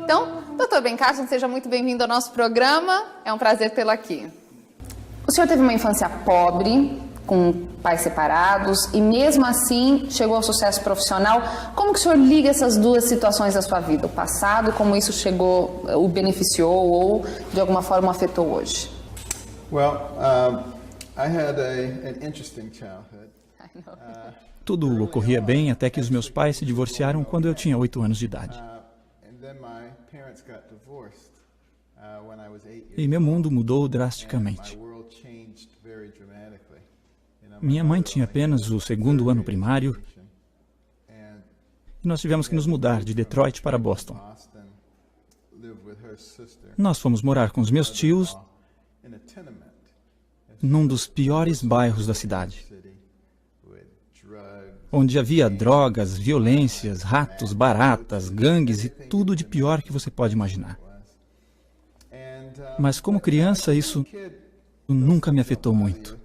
Então, Dr. Ben Carson, seja muito bem-vindo ao nosso programa. É um prazer tê-lo aqui. O senhor teve uma infância pobre, com pais separados, e mesmo assim chegou ao sucesso profissional. Como que o senhor liga essas duas situações da sua vida? O passado, como isso chegou, o beneficiou ou de alguma forma afetou hoje? I had an interesting childhood. Tudo ocorria bem até que os meus pais se divorciaram quando eu tinha 8 anos de idade. E meu mundo mudou drasticamente. Minha mãe tinha apenas o 2º ano primário e nós tivemos que nos mudar de Detroit para Boston. Nós fomos morar com os meus tios num dos piores bairros da cidade, onde havia drogas, violências, ratos, baratas, gangues e tudo de pior que você pode imaginar. Mas como criança, isso nunca me afetou muito.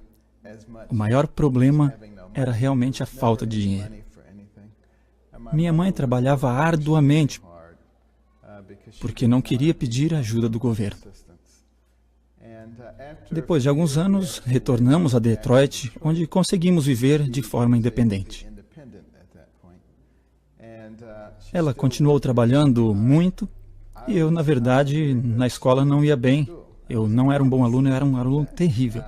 O maior problema era realmente a falta de dinheiro. Minha mãe trabalhava arduamente porque não queria pedir ajuda do governo. Depois de alguns anos, retornamos a Detroit, onde conseguimos viver de forma independente. Ela continuou trabalhando muito e eu, na verdade, na escola não ia bem. Eu não era um bom aluno, eu era um aluno terrível.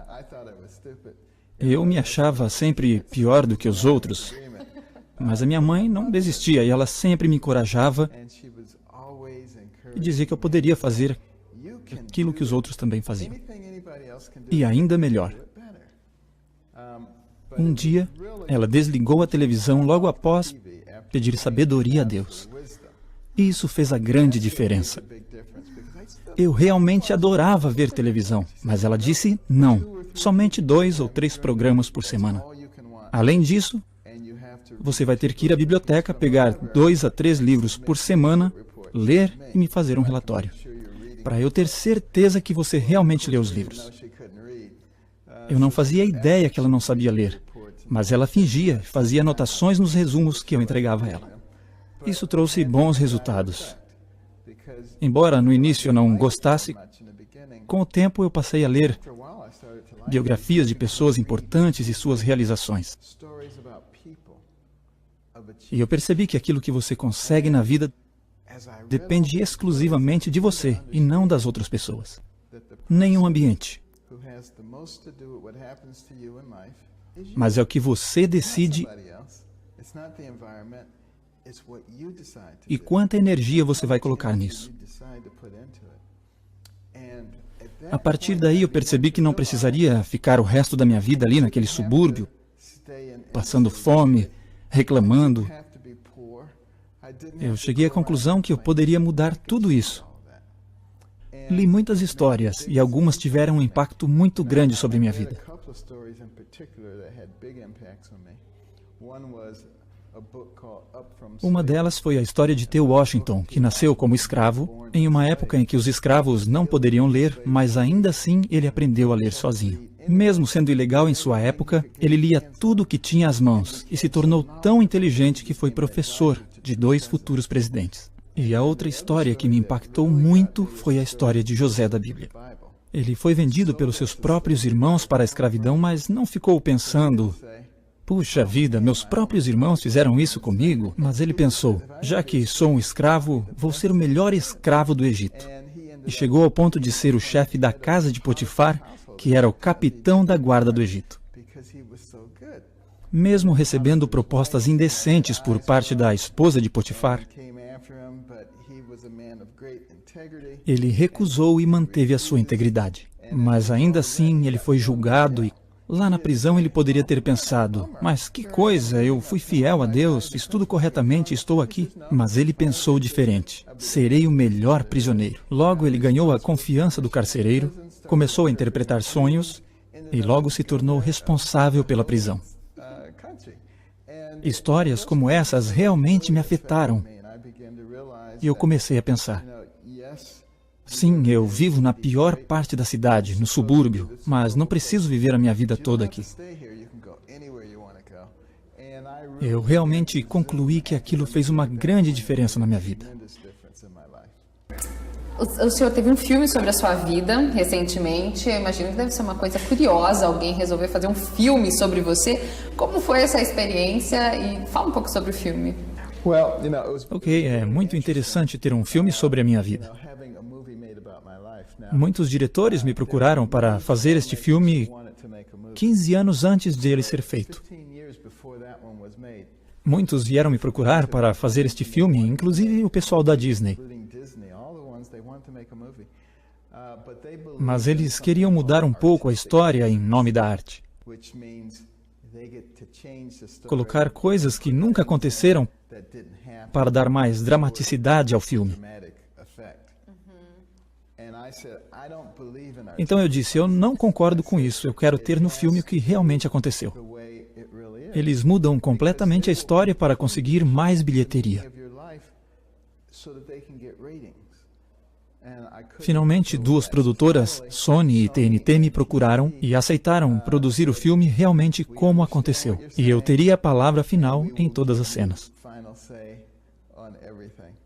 Eu me achava sempre pior do que os outros, mas a minha mãe não desistia e ela sempre me encorajava e dizia que eu poderia fazer aquilo que os outros também faziam. E ainda melhor. Um dia, ela desligou a televisão logo após pedir sabedoria a Deus. E isso fez a grande diferença. Eu realmente adorava ver televisão, mas ela disse não. Somente 2 ou 3 programas por semana. Além disso, você vai ter que ir à biblioteca, pegar 2 a 3 livros por semana, ler e me fazer um relatório, para eu ter certeza que você realmente leu os livros. Eu não fazia ideia que ela não sabia ler, mas ela fingia, fazia anotações nos resumos que eu entregava a ela. Isso trouxe bons resultados. Embora no início eu não gostasse, com o tempo eu passei a ler biografias de pessoas importantes e suas realizações. E eu percebi que aquilo que você consegue na vida depende exclusivamente de você e não das outras pessoas. Nenhum ambiente. Mas é o que você decide e quanta energia você vai colocar nisso. A partir daí eu percebi que não precisaria ficar o resto da minha vida ali naquele subúrbio, passando fome, reclamando. Eu cheguei à conclusão que eu poderia mudar tudo isso. Li muitas histórias e algumas tiveram um impacto muito grande sobre minha vida. Uma delas foi a história de Theo Washington, que nasceu como escravo, em uma época em que os escravos não poderiam ler, mas ainda assim ele aprendeu a ler sozinho. Mesmo sendo ilegal em sua época, ele lia tudo o que tinha às mãos e se tornou tão inteligente que foi professor de 2 futuros presidentes. E a outra história que me impactou muito foi a história de José da Bíblia. Ele foi vendido pelos seus próprios irmãos para a escravidão, mas não ficou pensando: puxa vida, meus próprios irmãos fizeram isso comigo. Mas ele pensou: já que sou um escravo, vou ser o melhor escravo do Egito. E chegou ao ponto de ser o chefe da casa de Potifar, que era o capitão da guarda do Egito. Mesmo recebendo propostas indecentes por parte da esposa de Potifar, ele recusou e manteve a sua integridade. Mas ainda assim ele foi julgado e lá na prisão ele poderia ter pensado: mas que coisa, eu fui fiel a Deus, fiz tudo corretamente e estou aqui. Mas ele pensou diferente: serei o melhor prisioneiro. Logo ele ganhou a confiança do carcereiro, começou a interpretar sonhos e logo se tornou responsável pela prisão. Histórias como essas realmente me afetaram. E eu comecei a pensar: sim, eu vivo na pior parte da cidade, no subúrbio, mas não preciso viver a minha vida toda aqui. Eu realmente concluí que aquilo fez uma grande diferença na minha vida. O senhor teve um filme sobre a sua vida recentemente. Eu imagino que deve ser uma coisa curiosa alguém resolver fazer um filme sobre você. Como foi essa experiência? E fala um pouco sobre o filme. Ok, é muito interessante ter um filme sobre a minha vida. Muitos diretores me procuraram para fazer este filme 15 anos antes de ele ser feito. Muitos vieram me procurar para fazer este filme, inclusive o pessoal da Disney. Mas eles queriam mudar um pouco a história em nome da arte. Colocar coisas que nunca aconteceram para dar mais dramaticidade ao filme. Então eu disse, eu não concordo com isso, eu quero ter no filme o que realmente aconteceu. Eles mudam completamente a história para conseguir mais bilheteria. Finalmente, duas produtoras, Sony e TNT, me procuraram e aceitaram produzir o filme realmente como aconteceu. E eu teria a palavra final em todas as cenas.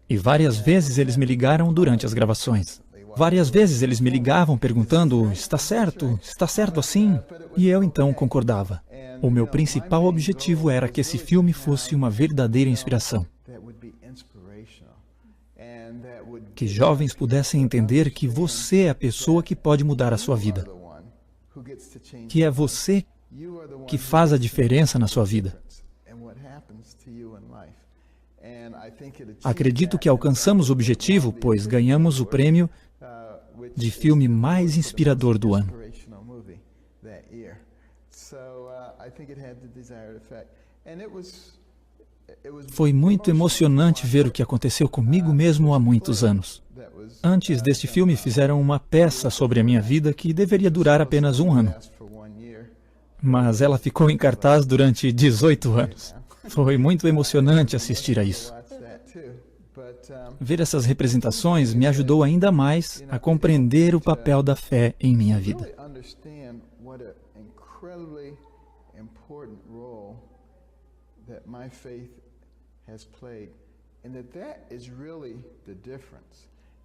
E várias vezes eles me ligaram durante as gravações. Várias vezes eles me ligavam perguntando, está certo assim? E eu então concordava. O meu principal objetivo era que esse filme fosse uma verdadeira inspiração. Que jovens pudessem entender que você é a pessoa que pode mudar a sua vida. Que é você que faz a diferença na sua vida. Acredito que alcançamos o objetivo, pois ganhamos o prêmio de filme mais inspirador do ano. Foi muito emocionante ver o que aconteceu comigo mesmo há muitos anos. Antes deste filme, fizeram uma peça sobre a minha vida que deveria durar apenas um ano. Mas ela ficou em cartaz durante 18 anos. Foi muito emocionante assistir a isso. Ver essas representações me ajudou ainda mais a compreender o papel da fé em minha vida.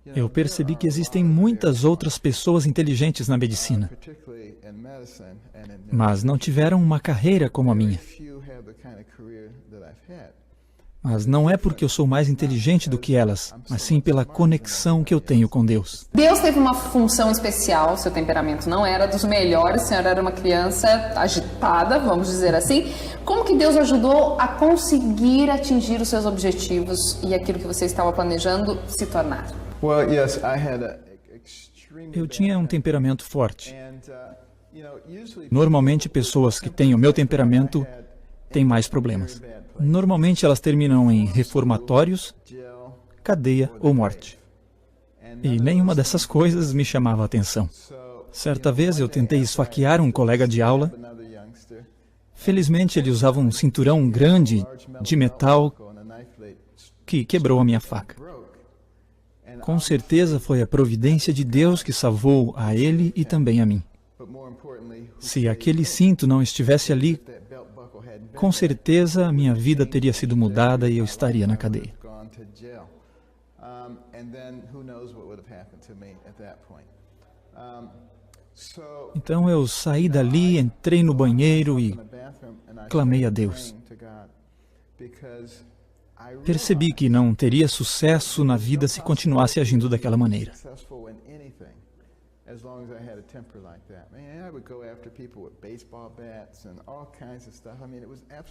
Eu percebi que existem muitas outras pessoas inteligentes na medicina, mas não tiveram uma carreira como a minha. Mas não é porque eu sou mais inteligente do que elas, mas sim pela conexão que eu tenho com Deus. Deus teve uma função especial, seu temperamento não era dos melhores, a senhora era uma criança agitada, vamos dizer assim. Como que Deus ajudou a conseguir atingir os seus objetivos e aquilo que você estava planejando se tornar? Eu tinha um temperamento forte. Normalmente, pessoas que têm o meu temperamento têm mais problemas. Normalmente, elas terminam em reformatórios, cadeia ou morte. E nenhuma dessas coisas me chamava a atenção. Certa vez, eu tentei esfaquear um colega de aula. Felizmente, ele usava um cinturão grande de metal que quebrou a minha faca. Com certeza, foi a providência de Deus que salvou a ele e também a mim. Se aquele cinto não estivesse ali, com certeza a minha vida teria sido mudada e eu estaria na cadeia. Então eu saí dali, entrei no banheiro e clamei a Deus. Percebi que não teria sucesso na vida se continuasse agindo daquela maneira.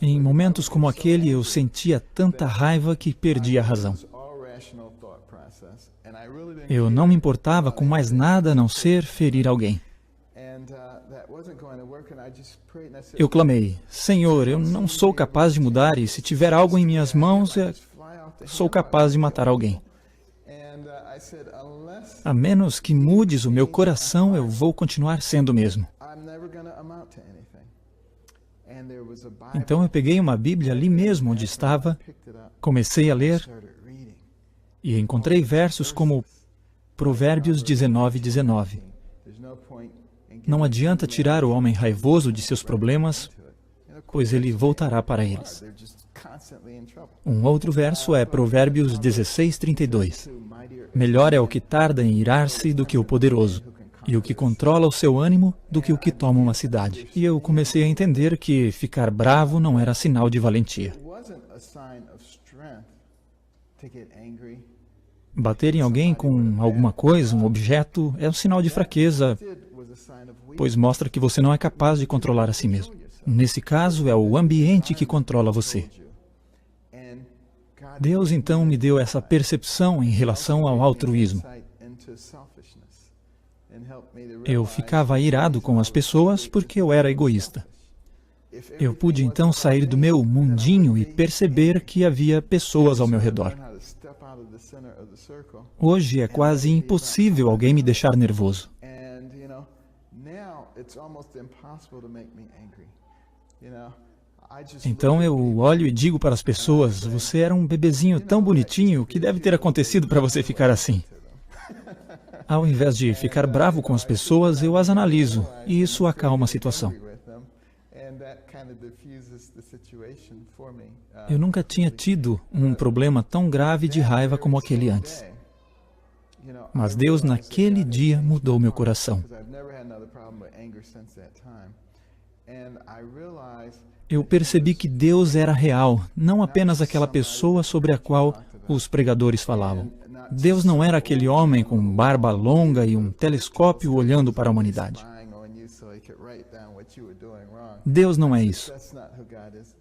Em momentos como aquele, eu sentia tanta raiva que perdi a razão. Eu não me importava com mais nada a não ser ferir alguém. Eu clamei, Senhor, eu não sou capaz de mudar e se tiver algo em minhas mãos, sou capaz de matar alguém. A menos que mudes o meu coração, eu vou continuar sendo o mesmo. Então eu peguei uma Bíblia ali mesmo onde estava, comecei a ler e encontrei versos como Provérbios 19:19. Não adianta tirar o homem raivoso de seus problemas pois ele voltará para eles. They're just constantly in trouble. Um outro verso é Provérbios 16:32. Melhor é o que tarda em irar-se do que o poderoso, e o que controla o seu ânimo do que o que toma uma cidade. E eu comecei a entender que ficar bravo não era sinal de valentia. It wasn't a sign of strength to get angry. Bater em alguém com alguma coisa, um objeto, é um sinal de fraqueza, It was a sign of weakness. pois mostra que você não é capaz de controlar a si mesmo. Nesse caso, é o ambiente que controla você. And God Deus então me deu essa percepção em relação ao altruísmo. insight into selfishness and helped me to Eu realize ficava irado com as pessoas porque eu era egoísta. Eu pude então sair do meu mundinho e perceber que havia pessoas ao meu redor. how to step out of the center of the circle. Hoje é quase impossível alguém me deixar nervoso. And now it's almost impossible to make me angry. I just Então eu olho e digo para as pessoas, você era um bebezinho tão bonitinho, o que deve ter acontecido para você ficar assim? Ao invés de ficar bravo com as pessoas, eu as analiso, e isso acalma a situação. with them, and that kind of diffuses the situation for me. Eu nunca tinha tido um problema tão grave de raiva como aquele antes. Mas Deus, naquele dia, mudou meu coração. Because I've never had another problem with anger since that time. And I realized Eu percebi que Deus era real, não apenas aquela pessoa sobre a qual os pregadores falavam. Deus não era aquele homem com barba longa e um telescópio olhando para a humanidade. spying on you so he could write down what you were doing wrong. Deus não é isso. That's not who God is.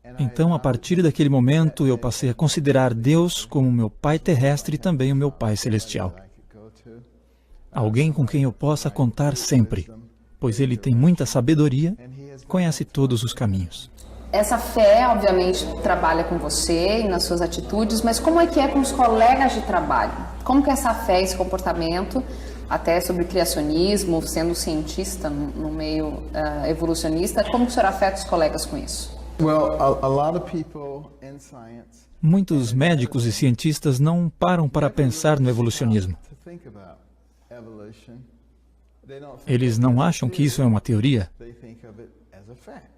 And Então, a partir daquele momento, eu passei a considerar Deus como meu Pai terrestre e também o meu Pai celestial. I could go to. Alguém com quem eu possa contar sempre, pois Ele tem muita sabedoria, conhece todos os caminhos. Essa fé, obviamente, trabalha com você e nas suas atitudes, mas como é que é com os colegas de trabalho? Como que essa fé, esse comportamento, até sobre criacionismo, sendo cientista no meio evolucionista, como que o senhor afeta os colegas com isso? Well, a lot of people in science Muitos médicos e cientistas não param para pensar no evolucionismo. to think about evolution. They don't think Eles não acham que isso é uma teoria. they think of it as a fact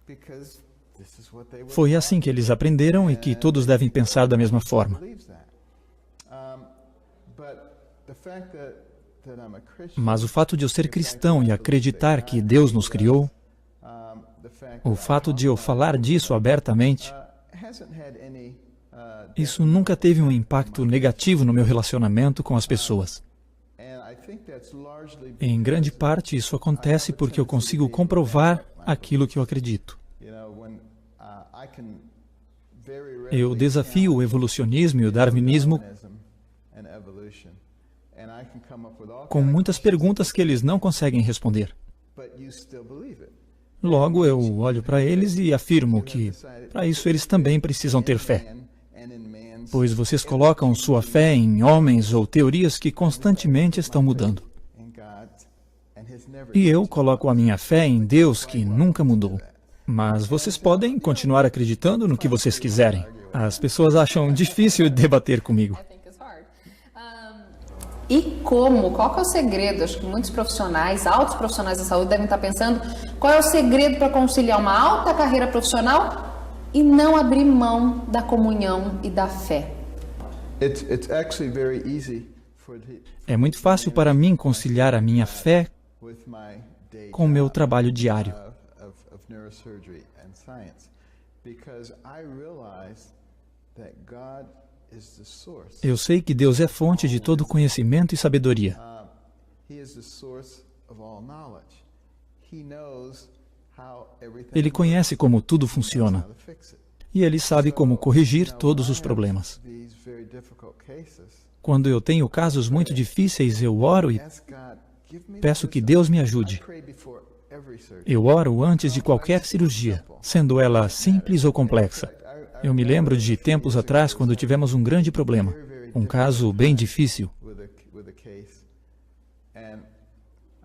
because this is what they were Foi assim que eles aprenderam e que todos devem pensar da mesma forma. believes that. But the fact that I'm a Christian, Mas o fato de eu ser cristão e acreditar que Deus nos criou, the fact o fato de eu falar disso abertamente, hasn't had any isso nunca teve um impacto negativo no meu relacionamento com as pessoas. and I think that's largely Em grande parte, isso acontece porque eu consigo comprovar aquilo que eu acredito. when I can very rarely Eu desafio o evolucionismo e o darwinismo Darwinism and evolution, and I can come up with all com muitas perguntas que eles não conseguem responder. but you still believe it. Logo, eu olho para eles e afirmo que, para isso, eles também precisam ter fé, And in man's pois vocês colocam sua fé em homens ou teorias que constantemente estão mudando. in God and his never E eu coloco a minha fé em Deus, que nunca mudou. Mas vocês podem continuar acreditando no que vocês quiserem. As pessoas acham difícil debater comigo. E como? Qual que é o segredo? Acho que muitos profissionais, altos profissionais da saúde devem estar pensando qual é o segredo para conciliar uma alta carreira profissional e não abrir mão da comunhão e da fé. It's actually very easy É muito fácil para mim conciliar a minha fé with my day com o meu trabalho diário. of neurosurgery and science because I realize that God is the source. Eu sei que Deus é fonte de todo conhecimento e sabedoria. He is the source of all knowledge. He knows how everything Ele conhece como tudo funciona how to fix it. e Ele sabe como corrigir todos os problemas. These very difficult cases. Quando eu tenho casos muito difíceis, eu oro e Ask God, give me peço que Deus me ajude. pray before every surgery. Eu oro antes de qualquer cirurgia, sendo ela simples ou complexa. Eu me lembro de tempos atrás, quando tivemos um grande problema, um caso bem difícil. with a case. And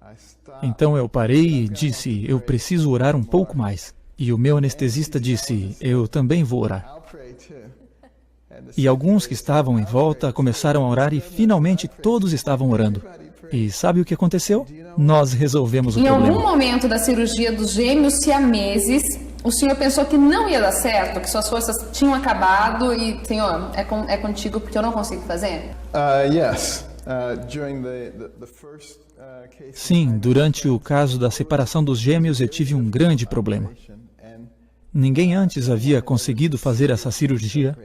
I stopped Então eu parei e disse, eu preciso orar um pouco mais. E o meu anestesista disse, eu também vou orar. I'll pray too. And the E alguns que estavam em volta começaram a orar e finalmente todos estavam orando. E sabe o que aconteceu? Nós resolvemos o Em algum problema. momento da cirurgia dos gêmeos siameses, o senhor pensou que não ia dar certo, que suas forças tinham acabado e, senhor, é contigo porque eu não consigo fazer? Yes. During the first case. Sim, durante o caso da separação dos gêmeos eu tive um grande problema. Ninguém antes havia conseguido fazer essa cirurgia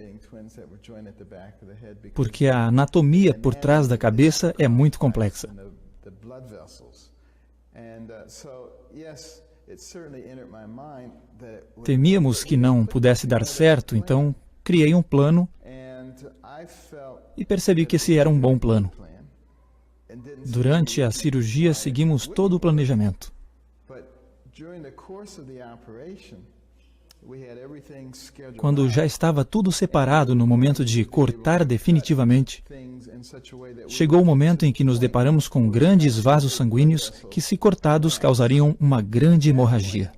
porque a anatomia por trás da cabeça é muito complexa. Temíamos que não pudesse dar certo, então criei um plano e percebi que esse era um bom plano. Durante a cirurgia, seguimos todo o planejamento. Quando já estava tudo separado no momento de cortar definitivamente, chegou o momento em que nos deparamos com grandes vasos sanguíneos que, se cortados, causariam uma grande hemorragia.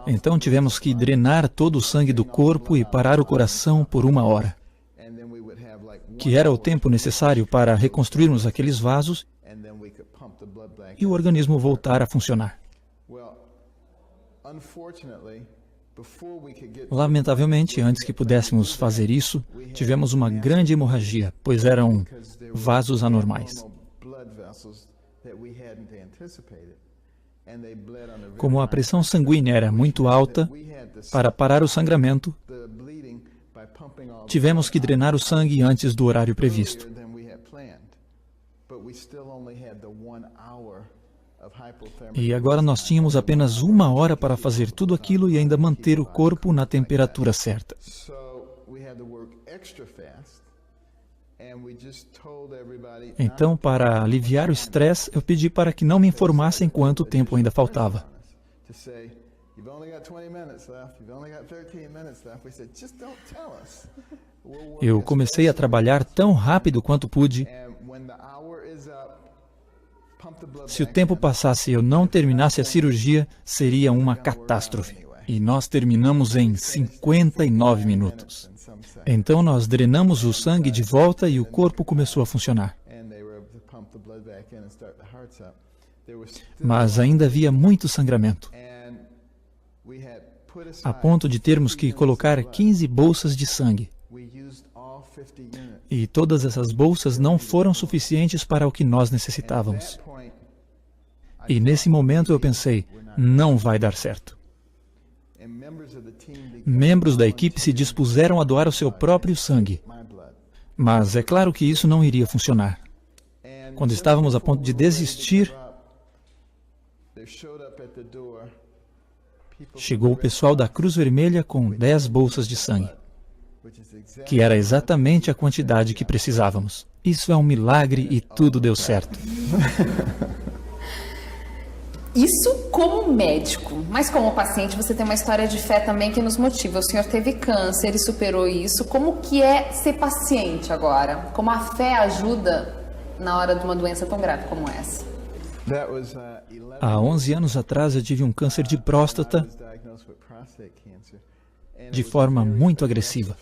Então tivemos que drenar todo o sangue do corpo e parar o coração por 1 hora, que era o tempo necessário para reconstruirmos aqueles vasos e o organismo voltar a funcionar. Lamentavelmente, antes que pudéssemos fazer isso, tivemos uma grande hemorragia, pois eram vasos anormais. Como a pressão sanguínea era muito alta, para parar o sangramento, tivemos que drenar o sangue antes do horário previsto. E agora nós tínhamos apenas 1 hora para fazer tudo aquilo e ainda manter o corpo na temperatura certa. Então, para aliviar o estresse, eu pedi para que não me informassem quanto tempo ainda faltava. Eu comecei a trabalhar tão rápido quanto pude. Se o tempo passasse e eu não terminasse a cirurgia, seria uma catástrofe. E nós terminamos em 59 minutos. Então nós drenamos o sangue de volta e o corpo começou a funcionar. Mas ainda havia muito sangramento, a ponto de termos que colocar 15 bolsas de sangue. E todas essas bolsas não foram suficientes para o que nós necessitávamos. E nesse momento eu pensei, não vai dar certo. Membros da equipe se dispuseram a doar o seu próprio sangue. Mas é claro que isso não iria funcionar. Quando estávamos a ponto de desistir, chegou o pessoal da Cruz Vermelha com 10 bolsas de sangue, que era exatamente a quantidade que precisávamos. Isso é um milagre e tudo deu certo. Isso como médico, mas como paciente você tem uma história de fé também que nos motiva. O senhor teve câncer e superou isso. Como que é ser paciente agora? Como a fé ajuda na hora de uma doença tão grave como essa? Há 11 anos atrás eu tive um câncer de próstata de forma muito agressiva.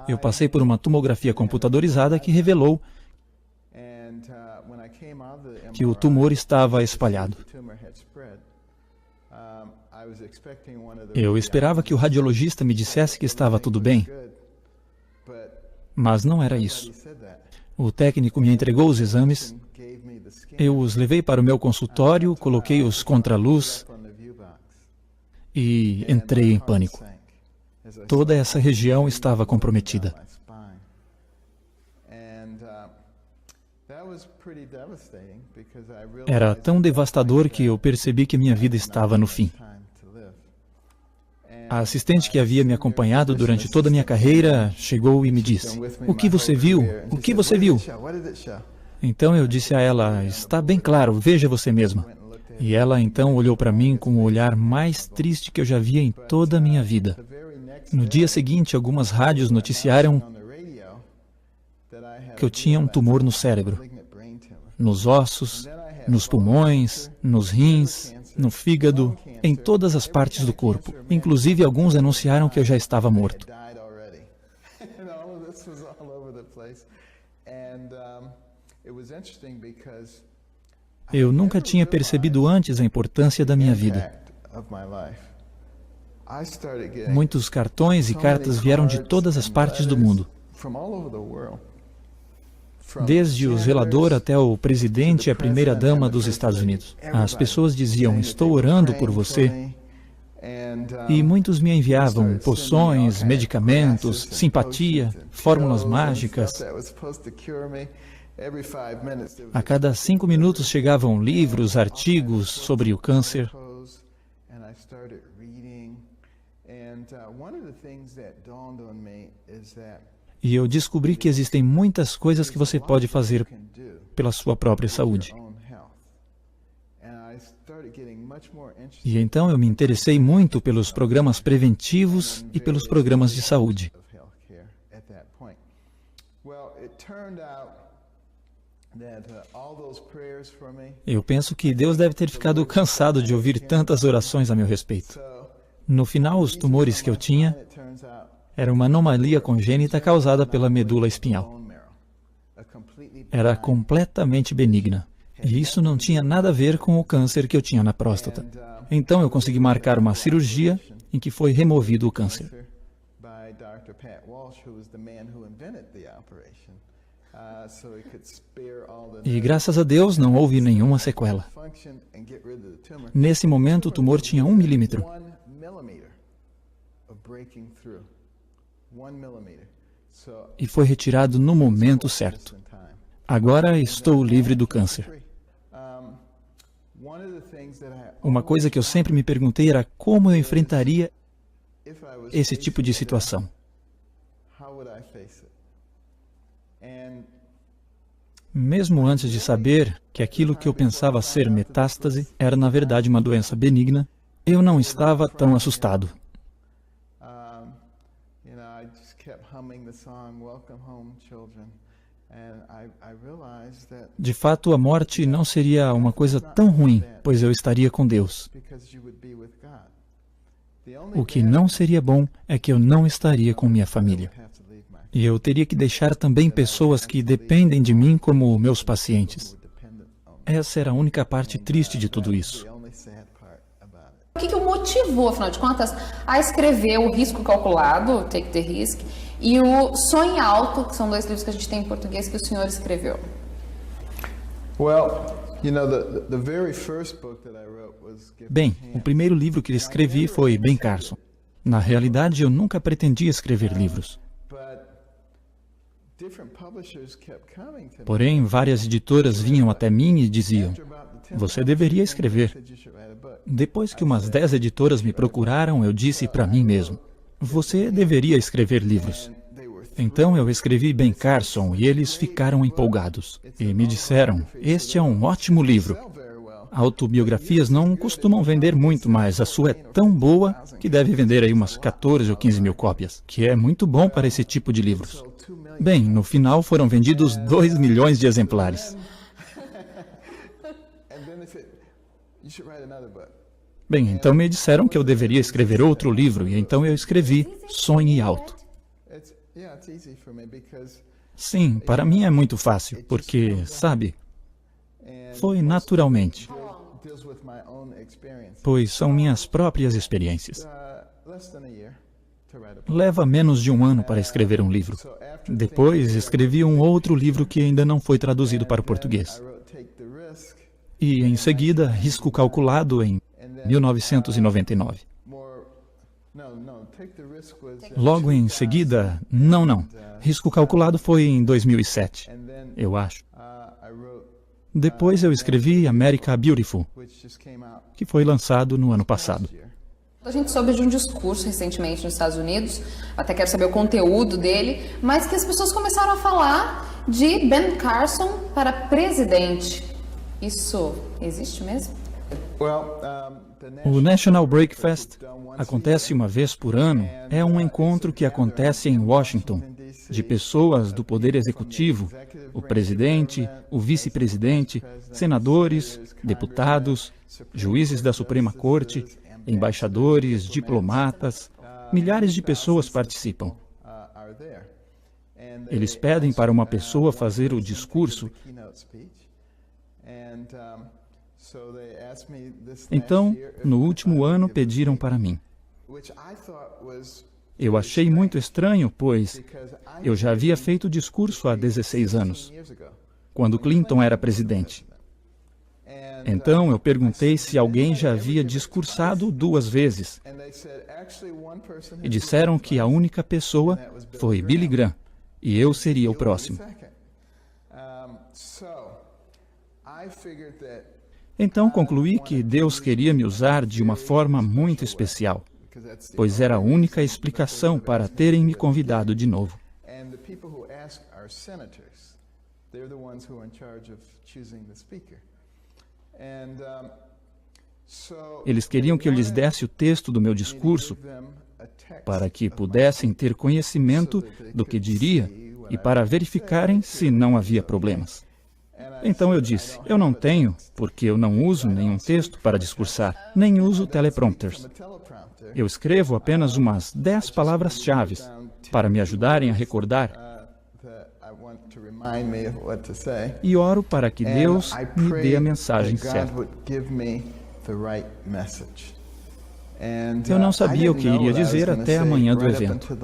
Eu passei por uma tomografia computadorizada que revelou que o tumor estava espalhado. Eu esperava que o radiologista me dissesse que estava tudo bem, mas não era isso. O técnico me entregou os exames, eu os levei para o meu consultório, coloquei os contraluz e entrei em pânico. Toda essa região estava comprometida. Era tão devastador que eu percebi que minha vida estava no fim. A assistente que havia me acompanhado durante toda a minha carreira chegou e me disse, "O que você viu? O que você viu?" Então eu disse a ela, "Está bem claro, veja você mesma." E ela então olhou para mim com o olhar mais triste que eu já via em toda a minha vida. No dia seguinte, algumas rádios noticiaram que eu tinha um tumor no cérebro, nos ossos, nos pulmões, nos rins, no fígado, em todas as partes do corpo. Inclusive, alguns anunciaram que eu já estava morto. Eu nunca tinha percebido antes a importância da minha vida. Muitos cartões e cartas vieram de todas as partes do mundo. Desde o zelador até o presidente e a primeira-dama dos Estados Unidos. As pessoas diziam, estou orando por você. E muitos me enviavam poções, medicamentos, simpatia, fórmulas mágicas. A cada 5 minutos chegavam livros, artigos sobre o câncer. E eu descobri que existem muitas coisas que você pode fazer pela sua própria saúde. E então eu me interessei muito pelos programas preventivos e pelos programas de saúde. Eu penso que Deus deve ter ficado cansado de ouvir tantas orações a meu respeito. No final, os tumores que eu tinha eram uma anomalia congênita causada pela medula espinhal. Era completamente benigna. E isso não tinha nada a ver com o câncer que eu tinha na próstata. Então eu consegui marcar uma cirurgia em que foi removido o câncer. E graças a Deus não houve nenhuma sequela. Nesse momento o tumor tinha 1 milímetro. E foi retirado no momento certo. Agora estou livre do câncer. Uma coisa que eu sempre me perguntei era como eu enfrentaria esse tipo de situação. Mesmo antes de saber que aquilo que eu pensava ser metástase era na verdade uma doença benigna, eu não estava tão assustado. De fato, a morte não seria uma coisa tão ruim, pois eu estaria com Deus. O que não seria bom é que eu não estaria com minha família. E eu teria que deixar também pessoas que dependem de mim como meus pacientes. Essa era a única parte triste de tudo isso. O que o motivou, afinal de contas, a escrever O Risco Calculado, Take the Risk, e o Sonhe Alto, que são 2 livros que a gente tem em português que o senhor escreveu? Bem, o primeiro livro que escrevi foi Ben Carson. Na realidade, eu nunca pretendia escrever livros. Porém, várias editoras vinham até mim e diziam, você deveria escrever. Depois que umas 10 editoras me procuraram, eu disse para mim mesmo, você deveria escrever livros. Então eu escrevi Ben Carson e eles ficaram empolgados. E me disseram, este é um ótimo livro. Autobiografias não costumam vender muito, mas a sua é tão boa que deve vender aí umas 14 ou 15 mil cópias, que é muito bom para esse tipo de livros. Bem, no final foram vendidos 2 milhões de exemplares. Bem, então me disseram que eu deveria escrever outro livro, e então eu escrevi Sonhe Alto. Sim, para mim é muito fácil, porque, sabe, foi naturalmente, pois são minhas próprias experiências. Leva menos de 1 ano para escrever um livro. Depois, escrevi um outro livro que ainda não foi traduzido para o português. E, em seguida, Risco Calculado, em 1999. Logo em seguida, não. Risco Calculado foi em 2007, eu acho. Depois eu escrevi America Beautiful, que foi lançado no ano passado. A gente soube de um discurso recentemente nos Estados Unidos, até quero saber o conteúdo dele, mas que as pessoas começaram a falar de Ben Carson para presidente. Isso existe mesmo? O National Breakfast acontece uma vez por ano. É um encontro que acontece em Washington, de pessoas do Poder Executivo, o presidente, o vice-presidente, senadores, deputados, juízes da Suprema Corte, embaixadores, diplomatas, milhares de pessoas participam. Eles pedem para uma pessoa fazer o discurso Então, no último ano, pediram para mim. Eu achei muito estranho, pois eu já havia feito o discurso há 16 anos, quando Clinton era presidente. Então, eu perguntei se alguém já havia discursado 2 vezes. E disseram que a única pessoa foi Billy Graham, e eu seria o próximo. Então, concluí que Deus queria me usar de uma forma muito especial, pois era a única explicação para terem me convidado de novo. Eles queriam que eu lhes desse o texto do meu discurso para que pudessem ter conhecimento do que diria e para verificarem se não havia problemas. Então eu disse, eu não tenho, porque eu não uso nenhum texto para discursar, nem uso teleprompters. Eu escrevo apenas umas 10 palavras-chave para me ajudarem a recordar. E oro para que Deus me dê a mensagem certa. Eu não sabia o que iria dizer até a manhã do evento.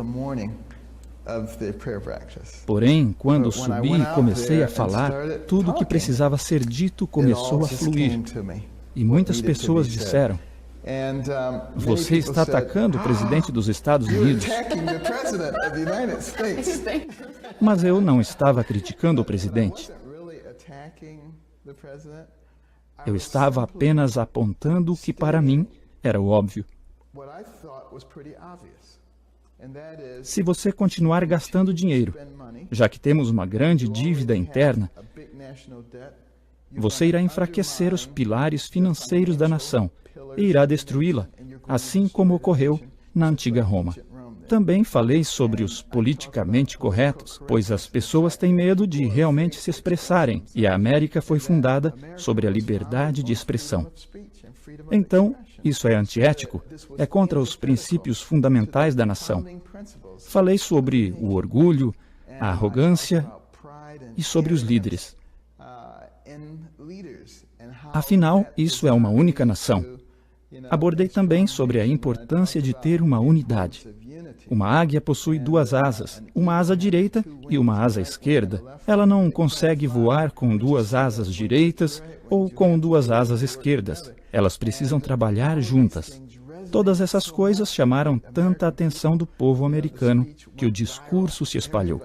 Porém, quando subi e comecei a falar, tudo o que precisava ser dito começou a fluir. E muitas pessoas disseram, você está atacando o presidente dos Estados Unidos. Mas eu não estava criticando o presidente. Eu estava apenas apontando o que para mim era o óbvio. Se você continuar gastando dinheiro, já que temos uma grande dívida interna, você irá enfraquecer os pilares financeiros da nação e irá destruí-la, assim como ocorreu na antiga Roma. Também falei sobre os politicamente corretos, pois as pessoas têm medo de realmente se expressarem, e a América foi fundada sobre a liberdade de expressão. Então, isso é antiético, é contra os princípios fundamentais da nação. Falei sobre o orgulho, a arrogância e sobre os líderes. Afinal, isso é uma única nação. Abordei também sobre a importância de ter uma unidade. Uma águia possui 2 asas, uma asa direita e uma asa esquerda. Ela não consegue voar com 2 asas direitas ou com 2 asas esquerdas. Elas precisam trabalhar juntas. Todas essas coisas chamaram tanta atenção do povo americano que o discurso se espalhou.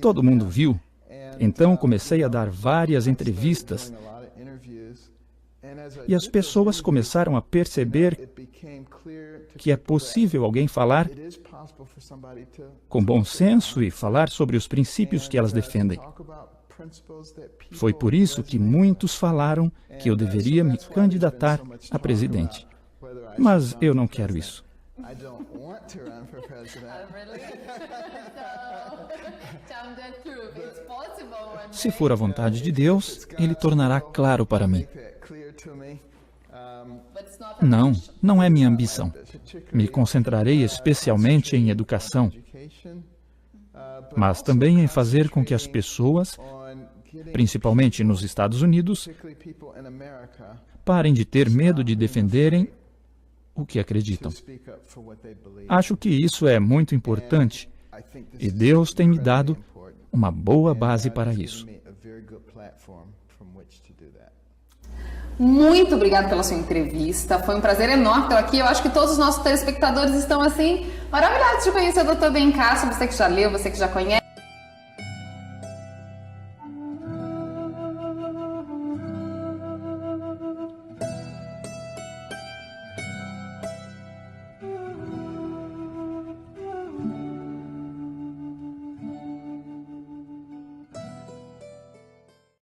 Todo mundo viu. Então comecei a dar várias entrevistas e as pessoas começaram a perceber que é possível alguém falar com bom senso e falar sobre os princípios que elas defendem. Foi por isso que muitos falaram que eu deveria me candidatar a presidente. Mas eu não quero isso. Se for a vontade de Deus, Ele tornará claro para mim. Não é minha ambição. Me concentrarei especialmente em educação, mas também em fazer com que as pessoas, principalmente nos Estados Unidos, parem de ter medo de defenderem o que acreditam. Acho que isso é muito importante e Deus tem me dado uma boa base para isso. Muito obrigada pela sua entrevista. Foi um prazer enorme tê-lo aqui. Eu acho que todos os nossos telespectadores estão assim maravilhados de conhecer o Dr. Ben Carson. Você que já leu, você que já conhece.